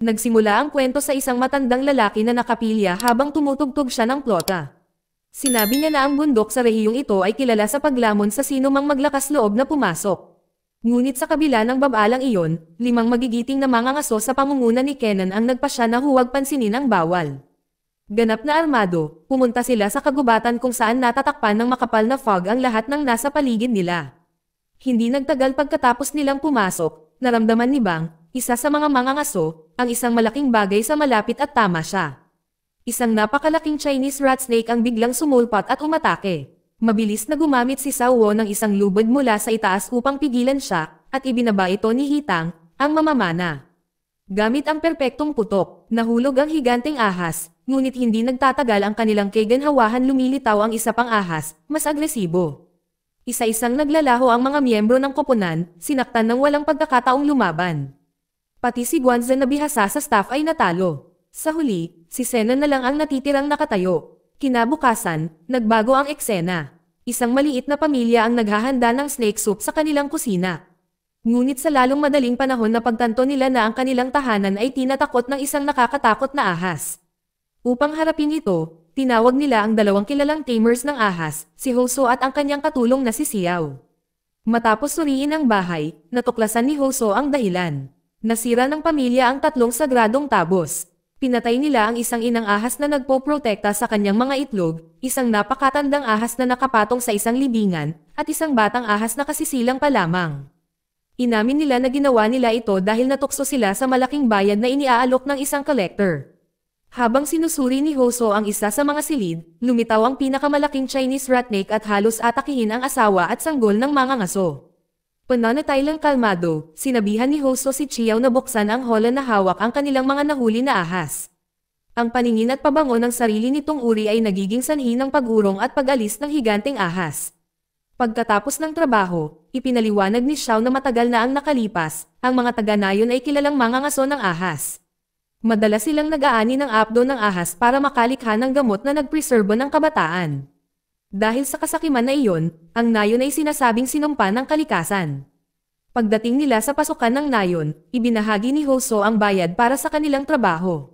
Nagsimula ang kwento sa isang matandang lalaki na nakapilya habang tumutugtog siya ng plota. Sinabi niya na ang bundok sa rehiyong ito ay kilala sa paglamon sa sino mang maglakas loob na pumasok. Ngunit sa kabila ng babalang iyon, 5 magigiting na mga ngaso sa pangunguna ni Kenan ang nagpasya na huwag pansinin ang bawal. Ganap na armado, pumunta sila sa kagubatan kung saan natatakpan ng makapal na fog ang lahat ng nasa paligid nila. Hindi nagtagal pagkatapos nilang pumasok, naramdaman ni Bang, isa sa mga ngaso, ang isang malaking bagay sa malapit at tama siya. Isang napakalaking Chinese rat snake ang biglang sumulpat at umatake. Mabilis na gumamit si Sao Wo ng isang lubid mula sa itaas upang pigilan siya, at ibinaba ito ni Hitang, ang mamamana. Gamit ang perpektong putok, nahulog ang higanteng ahas, ngunit hindi nagtatagal ang kanilang kaganhawahan lumilitaw ang isa pang ahas, mas agresibo. Isa-isang naglalaho ang mga miyembro ng koponan, sinaktan ng walang pagkakataong lumaban. Pati si Guanzhen na bihasa sa staff ay natalo. Sa huli, si Senan na lang ang natitirang nakatayo. Kinabukasan, nagbago ang eksena. Isang maliit na pamilya ang naghahanda ng snake soup sa kanilang kusina. Ngunit sa lalong madaling panahon na pagtanto nila na ang kanilang tahanan ay tinatakot ng isang nakakatakot na ahas. Upang harapin ito, tinawag nila ang 2 kilalang tamers ng ahas, si Hoso at ang kanyang katulong na si Xiao. Matapos suriin ang bahay, natuklasan ni Hoso ang dahilan. Nasira ng pamilya ang 3 sagradong tabos. Pinatay nila ang isang inang ahas na nagpoprotekta sa kanyang mga itlog, isang napakatandang ahas na nakapatong sa isang libingan, at isang batang ahas na kasisilang pa lamang. Inamin nila na ginawa nila ito dahil natukso sila sa malaking bayad na iniaalok ng isang collector. Habang sinusuri ni Hoso ang isa sa mga silid, lumitaw ang pinakamalaking Chinese ratnake at halos atakihin ang asawa at sanggol ng mga ngaso. Pananatilang kalmado, sinabihan ni Hoso si Xiao na buksan ang hola na hawak ang kanilang mga nahuli na ahas. Ang paningin at pabango ng sarili nitong uri ay nagiging sanhi ng pag-urong at pag-alis ng higanteng ahas. Pagkatapos ng trabaho, ipinaliwanag ni Xiao na matagal na ang nakalipas, ang mga taga-nayon ay kilalang mga ngaso ng ahas. Madalas silang nag-aani ng apdo ng ahas para makalikha ng gamot na nagpreserbo ng kabataan. Dahil sa kasakiman na iyon, ang nayon ay sinasabing sinumpa ng kalikasan. Pagdating nila sa pasukan ng nayon, ibinahagi ni Hoso ang bayad para sa kanilang trabaho.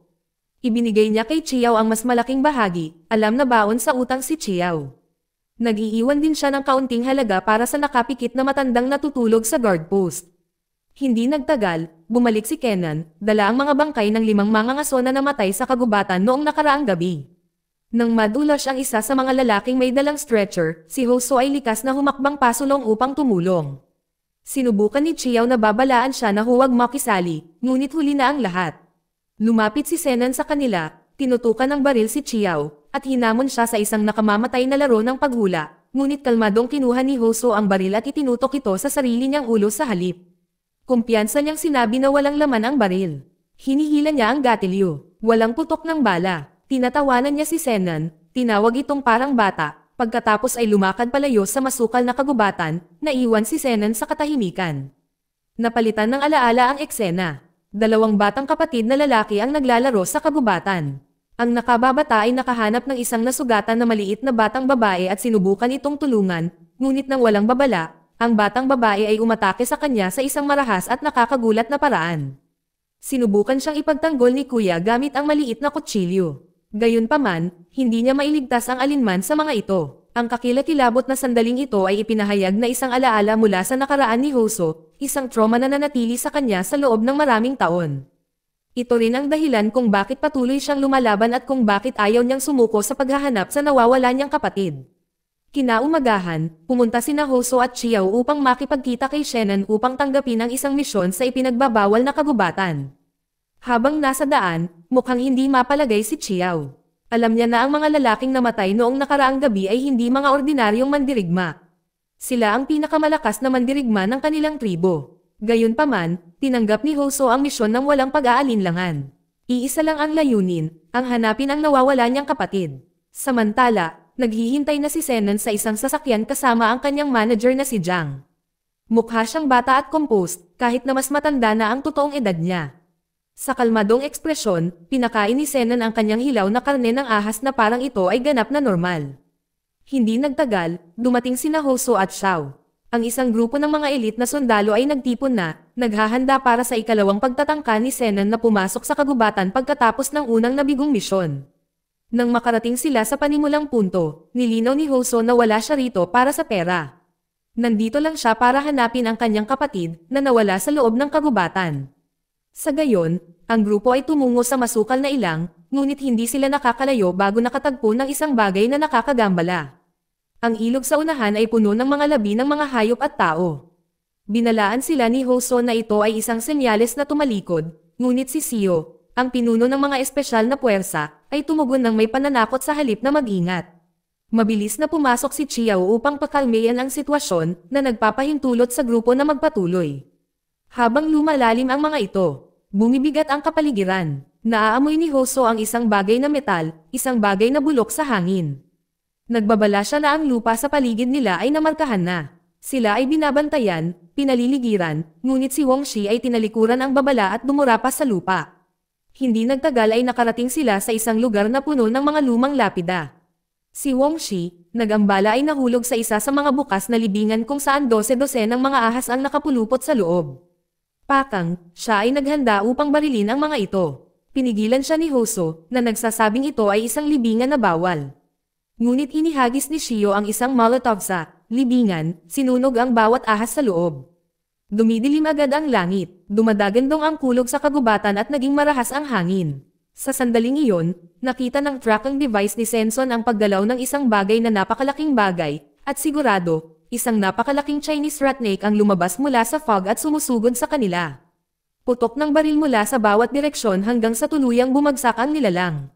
Ibinigay niya kay Xiao ang mas malaking bahagi, alam na baon sa utang si Xiao. Nag-iiwan din siya ng kaunting halaga para sa nakapikit na matandang natutulog sa guard post. Hindi nagtagal, bumalik si Kenan, dala ang mga bangkay ng 5 mga ngaso na namatay sa kagubatan noong nakaraang gabi. Nang madulas ang isa sa mga lalaking may dalang stretcher, si Hoso ay likas na humakbang pasulong upang tumulong. Sinubukan ni Xiao na babalaan siya na huwag makisali, ngunit huli na ang lahat. Lumapit si Senan sa kanila, tinutukan ng baril si Xiao, at hinamon siya sa isang nakamamatay na laro ng paghula, ngunit kalmadong kinuha ni Hoso ang baril at itinutok ito sa sarili niyang ulo sa halip. Kumpiyansa niyang sinabi na walang laman ang baril. Hinihila niya ang gatilyo, walang putok ng bala. Tinatawanan niya si Senan, tinawag itong parang bata, pagkatapos ay lumakad palayo sa masukal na kagubatan, naiwan si Senan sa katahimikan. Napalitan ng alaala ang eksena. 2 batang kapatid na lalaki ang naglalaro sa kagubatan. Ang nakababata ay nakahanap ng isang nasugatan na maliit na batang babae at sinubukan itong tulungan, ngunit nang walang babala, ang batang babae ay umatake sa kanya sa isang marahas at nakakagulat na paraan. Sinubukan siyang ipagtanggol ni Kuya gamit ang maliit na kutsilyo. Gayunpaman, hindi niya mailigtas ang alinman sa mga ito. Ang kakilakilabot na sandaling ito ay ipinahayag na isang alaala mula sa nakaraan ni Hoso, isang trauma na nanatili sa kanya sa loob ng maraming taon. Ito rin ang dahilan kung bakit patuloy siyang lumalaban at kung bakit ayaw niyang sumuko sa paghahanap sa nawawala niyang kapatid. Kinaumagahan, pumunta sina Hoso at Xiao upang makipagkita kay Shenan upang tanggapin ang isang misyon sa ipinagbabawal na kagubatan. Habang nasa daan, mukhang hindi mapalagay si Xiao. Alam niya na ang mga lalaking namatay noong nakaraang gabi ay hindi mga ordinaryong mandirigma. Sila ang pinakamalakas na mandirigma ng kanilang tribo. Gayunpaman, tinanggap ni Hoso ang misyon ng walang pag-aalinlangan. Iisa lang ang layunin, ang hanapin ang nawawala niyang kapatid. Samantala, naghihintay na si Senan sa isang sasakyan kasama ang kanyang manager na si Jiang. Mukha siyang bata at composed, kahit na mas matanda na ang totoong edad niya. Sa kalmadong ekspresyon, pinakain ni Senan ang kanyang hilaw na karne ng ahas na parang ito ay ganap na normal. Hindi nagtagal, dumating sina Hoso at Xiao. Ang isang grupo ng mga elite na sundalo ay nagtipon na, naghahanda para sa ikalawang pagtatangka ni Zenon na pumasok sa kagubatan pagkatapos ng unang nabigong misyon. Nang makarating sila sa panimulang punto, nilinaw ni Hoso na wala siya rito para sa pera. Nandito lang siya para hanapin ang kanyang kapatid na nawala sa loob ng kagubatan. Sa gayon, ang grupo ay tumungo sa masukal na ilang, ngunit hindi sila nakakalayo bago nakatagpo ng isang bagay na nakakagambala. Ang ilog sa unahan ay puno ng mga labi ng mga hayop at tao. Binalaan sila ni Hoso na ito ay isang senyales na tumalikod, ngunit si Sio, ang pinuno ng mga espesyal na puwersa, ay tumugon ng may pananakot sa halip na mag-ingat. Mabilis na pumasok si Chiao upang pakalmayan ang sitwasyon na nagpapahintulot sa grupo na magpatuloy. Habang lumalalim ang mga ito, bumibigat ang kapaligiran. Naaamoy ni Hoso ang isang bagay na metal, isang bagay na bulok sa hangin. Nagbabala siya na ang lupa sa paligid nila ay namarkahan na. Sila ay binabantayan, pinaliligiran, ngunit si Wang Shi ay tinalikuran ang babala at dumurapas sa lupa. Hindi nagtagal ay nakarating sila sa isang lugar na puno ng mga lumang lapida. Si Wang Shi, nagambala ay nahulog sa isa sa mga bukas na libingan kung saan 12-12 ng mga ahas ang nakapulupot sa loob. Pakang, siya ay naghanda upang barilin ang mga ito. Pinigilan siya ni Hoso, na nagsasabing ito ay isang libingan na bawal. Ngunit inihagis ni Shio ang isang molotov sa libingan, sinunog ang bawat ahas sa loob. Dumidilim agad ang langit, dumadagandong ang kulog sa kagubatan at naging marahas ang hangin. Sa sandaling iyon, nakita ng tracking device ni Senson ang paggalaw ng isang bagay na napakalaking bagay, at sigurado, isang napakalaking Chinese ratnake ang lumabas mula sa fog at sumusugod sa kanila. Putok ng baril mula sa bawat direksyon hanggang sa tuluyang bumagsak ang nilalang.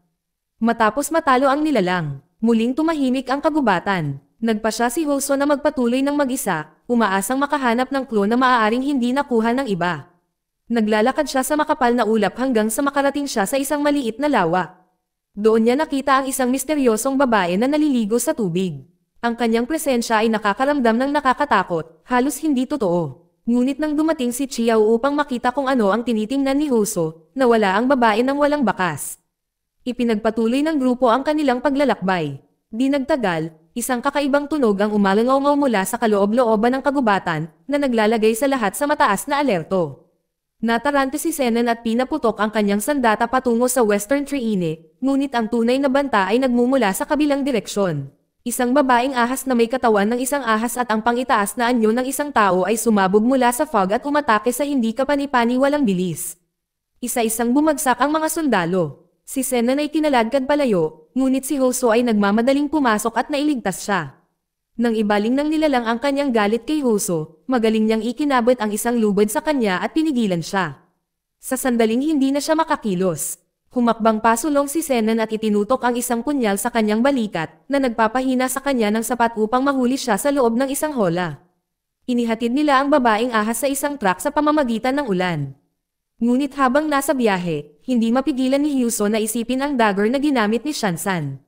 Matapos matalo ang nilalang, muling tumahimik ang kagubatan. Nagpa siya si Hoso na magpatuloy ng mag-isa, umaasang makahanap ng clue na maaaring hindi nakuha ng iba. Naglalakad siya sa makapal na ulap hanggang sa makarating siya sa isang maliit na lawa. Doon niya nakita ang isang misteryosong babae na naliligo sa tubig. Ang kanyang presensya ay nakakaramdam ng nakakatakot, halos hindi totoo. Ngunit nang dumating si Chiao upang makita kung ano ang tinitingnan ni Hoso, nawala ang babae ng walang bakas. Ipinagpatuloy ng grupo ang kanilang paglalakbay. Di nagtagal, isang kakaibang tunog ang umalangaw mula sa kaloob-looban ng kagubatan na naglalagay sa lahat sa mataas na alerto. Natarante si Zenon at pinaputok ang kanyang sandata patungo sa Western Triine, ngunit ang tunay na banta ay nagmumula sa kabilang direksyon. Isang babaeng ahas na may katawan ng isang ahas at ang pangitaas na anyo ng isang tao ay sumabog mula sa fog at umatake sa hindi kapani-pani walang bilis. Isa-isang bumagsak ang mga sundalo. Si Zenon ay kinaladkad palayo, ngunit si Hoso ay nagmamadaling pumasok at nailigtas siya. Nang ibaling ng nilalang ang kanyang galit kay Hoso, magaling niyang ikinabot ang isang lubid sa kanya at pinigilan siya. Sa sandaling hindi na siya makakilos. Humakbang pasulong si Zenon at itinutok ang isang punyal sa kanyang balikat na nagpapahina sa kanya ng sapat upang mahuli siya sa loob ng isang hola. Inihatid nila ang babaeng ahas sa isang truck sa pamamagitan ng ulan. Ngunit habang nasa biyahe, hindi mapigilan ni Hyuso na isipin ang dagger na ginamit ni Shansan.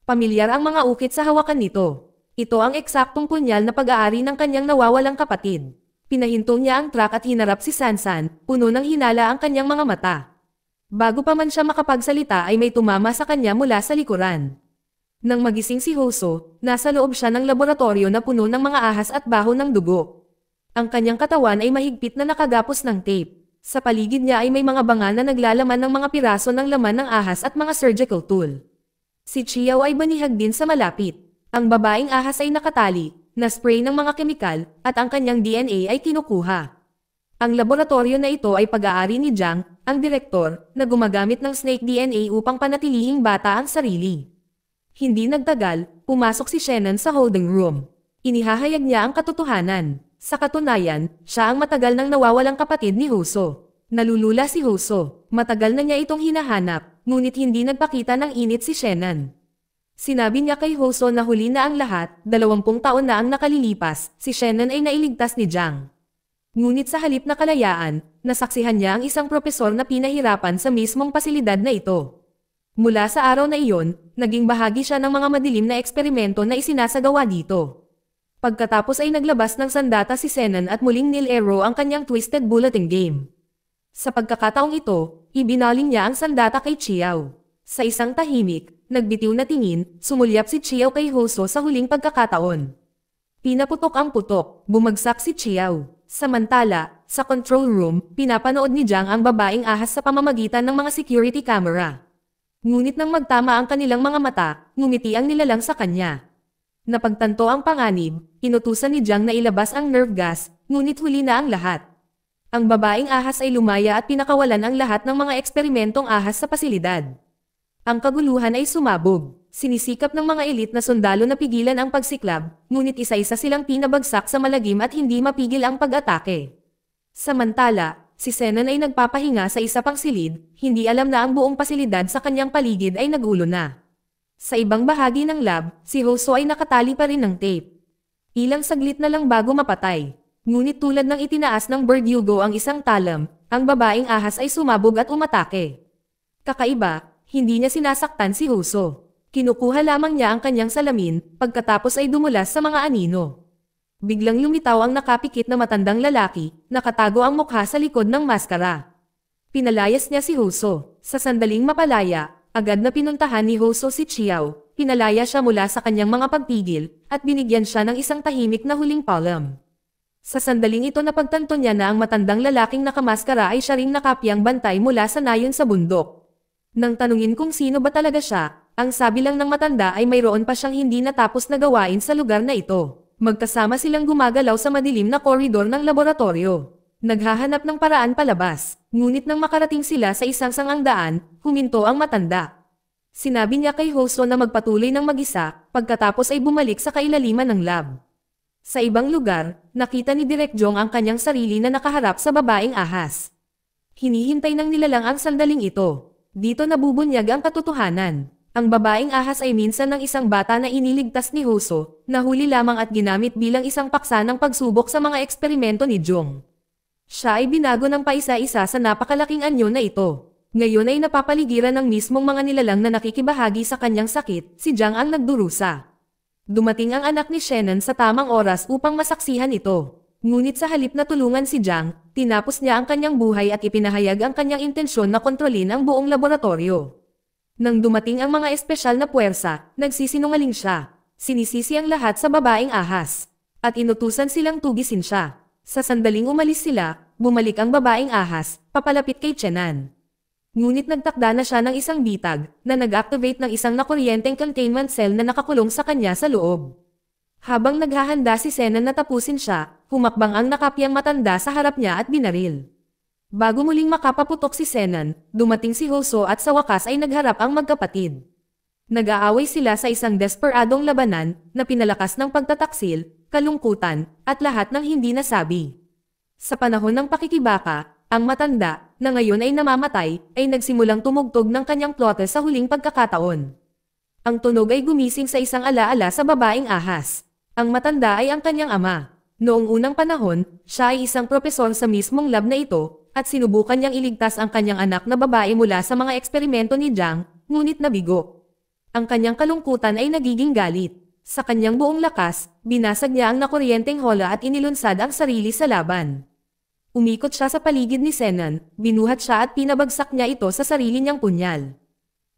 Pamilyar ang mga ukit sa hawakan nito. Ito ang eksaktong punyal na pag-aari ng kanyang nawawalang kapatid. Pinahintong niya ang truck at hinarap si Sansan, puno ng hinala ang kanyang mga mata. Bago pa man siya makapagsalita ay may tumama sa kanya mula sa likuran. Nang magising si Hoso, nasa loob siya ng laboratorio na puno ng mga ahas at baho ng dugo. Ang kanyang katawan ay mahigpit na nakagapos ng tape. Sa paligid niya ay may mga bangal na naglalaman ng mga piraso ng laman ng ahas at mga surgical tool. Si Chiao ay banihag din sa malapit. Ang babaeng ahas ay nakatali, na-spray ng mga kemikal, at ang kanyang DNA ay kinukuha. Ang laboratorio na ito ay pag-aari ni Jiang, ang direktor, na gumagamit ng snake DNA upang panatilihing bata ang sarili. Hindi nagtagal, pumasok si Shannon sa holding room. Inihahayag niya ang katotohanan. Sa katunayan, siya ang matagal nang nawawalang kapatid ni Hoso. Nalulula si Hoso. Matagal na niya itong hinahanap, ngunit hindi nagpakita ng init si Shannon. Sinabi niya kay Hoso na huli na ang lahat, 20 taon na ang nakalilipas, si Shannon ay nailigtas ni Jiang. Ngunit sa halip na kalayaan, nasaksihan niya ang isang propesor na pinahirapan sa mismong pasilidad na ito. Mula sa araw na iyon, naging bahagi siya ng mga madilim na eksperimento na isinasagawa dito. Pagkatapos ay naglabas ng sandata si Zenon at muling nilaro ang kanyang Twisted Bulletin game. Sa pagkakataong ito, ibinaling niya ang sandata kay Chiao. Sa isang tahimik, nagbitiw na tingin, sumulyap si Chiao kay Hoso sa huling pagkakataon. Pinaputok ang putok, bumagsak si Chiao. Samantala, sa control room, pinapanood ni Jiang ang babaeng ahas sa pamamagitan ng mga security camera. Ngunit nang magtama ang kanilang mga mata, ngumiti ang nilalang sa kanya. Napagtanto ang panganib, inutusan ni Jiang na ilabas ang nerve gas, ngunit huli na ang lahat. Ang babaeng ahas ay lumaya at pinakawalan ang lahat ng mga eksperimentong ahas sa pasilidad. Ang kaguluhan ay sumabog. Sinisikap ng mga elite na sundalo na pigilan ang pagsiklab, ngunit isa-isa silang pinabagsak sa malagim at hindi mapigil ang pag-atake. Samantala, si Zenon ay nagpapahinga sa isa pang silid, hindi alam na ang buong pasilidad sa kanyang paligid ay nagulo na. Sa ibang bahagi ng lab, si Hoso ay nakatali pa rin ng tape. Ilang saglit na lang bago mapatay. Ngunit tulad ng itinaas ng Verdugo ang isang talam, ang babaeng ahas ay sumabog at umatake. Kakaiba, hindi niya sinasaktan si Hoso. Kinukuha lamang niya ang kanyang salamin, pagkatapos ay dumulas sa mga anino. Biglang lumitaw ang nakapikit na matandang lalaki, nakatago ang mukha sa likod ng maskara. Pinalayas niya si Hoso. Sa sandaling mapalaya, agad na pinuntahan ni Hoso si Chiao, pinalaya siya mula sa kanyang mga pagpigil, at binigyan siya ng isang tahimik na huling palm. Sa sandaling ito napagtanto niya na ang matandang lalaking nakamaskara ay siya ring nakapiyang bantay mula sa nayon sa bundok. Nang tanungin kung sino ba talaga siya, ang sabi lang ng matanda ay mayroon pa siyang hindi natapos na gawain sa lugar na ito. Magkasama silang gumagalaw sa madilim na koridor ng laboratorio. Naghahanap ng paraan palabas, ngunit nang makarating sila sa isang sangang daan, huminto ang matanda. Sinabi niya kay Hoso na magpatuloy ng mag-isa, pagkatapos ay bumalik sa kailaliman ng lab. Sa ibang lugar, nakita ni Direk Jong ang kanyang sarili na nakaharap sa babaeng ahas. Hinihintay ng nilalang ang sandaling ito. Dito nabubunyag ang katotohanan. Ang babaeng ahas ay minsan ng isang bata na iniligtas ni Hoso, nahuli lamang at ginamit bilang isang paksa ng pagsubok sa mga eksperimento ni Jong. Siya ay binago ng paisa-isa sa napakalaking anyo na ito. Ngayon ay napapaligiran ng mismong mga nilalang na nakikibahagi sa kanyang sakit, si Jiang ang nagdurusa. Dumating ang anak ni Shannon sa tamang oras upang masaksihan ito. Ngunit sa halip na tulungan si Jiang, tinapos niya ang kanyang buhay at ipinahayag ang kanyang intensyon na kontrolin ang buong laboratorio. Nang dumating ang mga espesyal na puwersa, nagsisinungaling siya. Sinisisi ang lahat sa babaeng ahas. At inutusan silang tugisin siya. Sa sandaling umalis sila, bumalik ang babaeng ahas, papalapit kay Chenan. Ngunit nagtakda na siya ng isang bitag, na nag-activate ng isang nakuryenteng containment cell na nakakulong sa kanya sa loob. Habang naghahanda si Zenon na tapusin siya, humakbang ang nakapiyang matanda sa harap niya at binaril. Bago muling makapaputok si Zenon, dumating si Hoso at sa wakas ay nagharap ang magkapatid. Nag-aaway sila sa isang desperadong labanan na pinalakas ng pagtataksil, kalungkutan, at lahat ng hindi nasabi. Sa panahon ng pakikibaka, ang matanda, na ngayon ay namamatay, ay nagsimulang tumugtog ng kanyang plote sa huling pagkakataon. Ang tunog ay gumising sa isang alaala sa babaeng ahas. Ang matanda ay ang kanyang ama. Noong unang panahon, siya ay isang propesor sa mismong lab na ito, at sinubukan niyang iligtas ang kanyang anak na babae mula sa mga eksperimento ni Jiang, ngunit nabigo. Ang kanyang kalungkutan ay nagiging galit. Sa kanyang buong lakas, binasag niya ang nakuryenteng hola at inilunsad ang sarili sa laban. Umikot siya sa paligid ni Zenon, binuhat siya at pinabagsak niya ito sa sarili niyang punyal.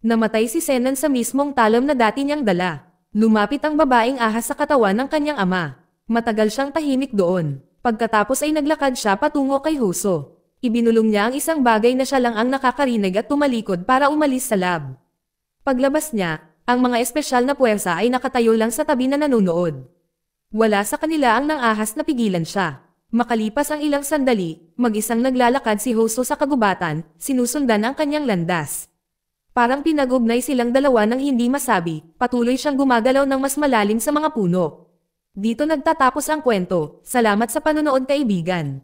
Namatay si Zenon sa mismong talom na dati niyang dala. Lumapit ang babaeng ahas sa katawan ng kanyang ama. Matagal siyang tahimik doon. Pagkatapos ay naglakad siya patungo kay Hoso. Ibinulong niya ang isang bagay na siya lang ang nakakarinig at tumalikod para umalis sa lab. Paglabas niya, ang mga espesyal na puwersa ay nakatayo lang sa tabi na nanonood. Wala sa kanila ang nang-ahas na pigilan siya. Makalipas ang ilang sandali, mag-isang naglalakad si Hoso sa kagubatan, sinusundan ang kanyang landas. Parang pinag-ugnay silang dalawa nang hindi masabi, patuloy siyang gumagalaw ng mas malalim sa mga puno. Dito nagtatapos ang kwento. Salamat sa panonood kaibigan.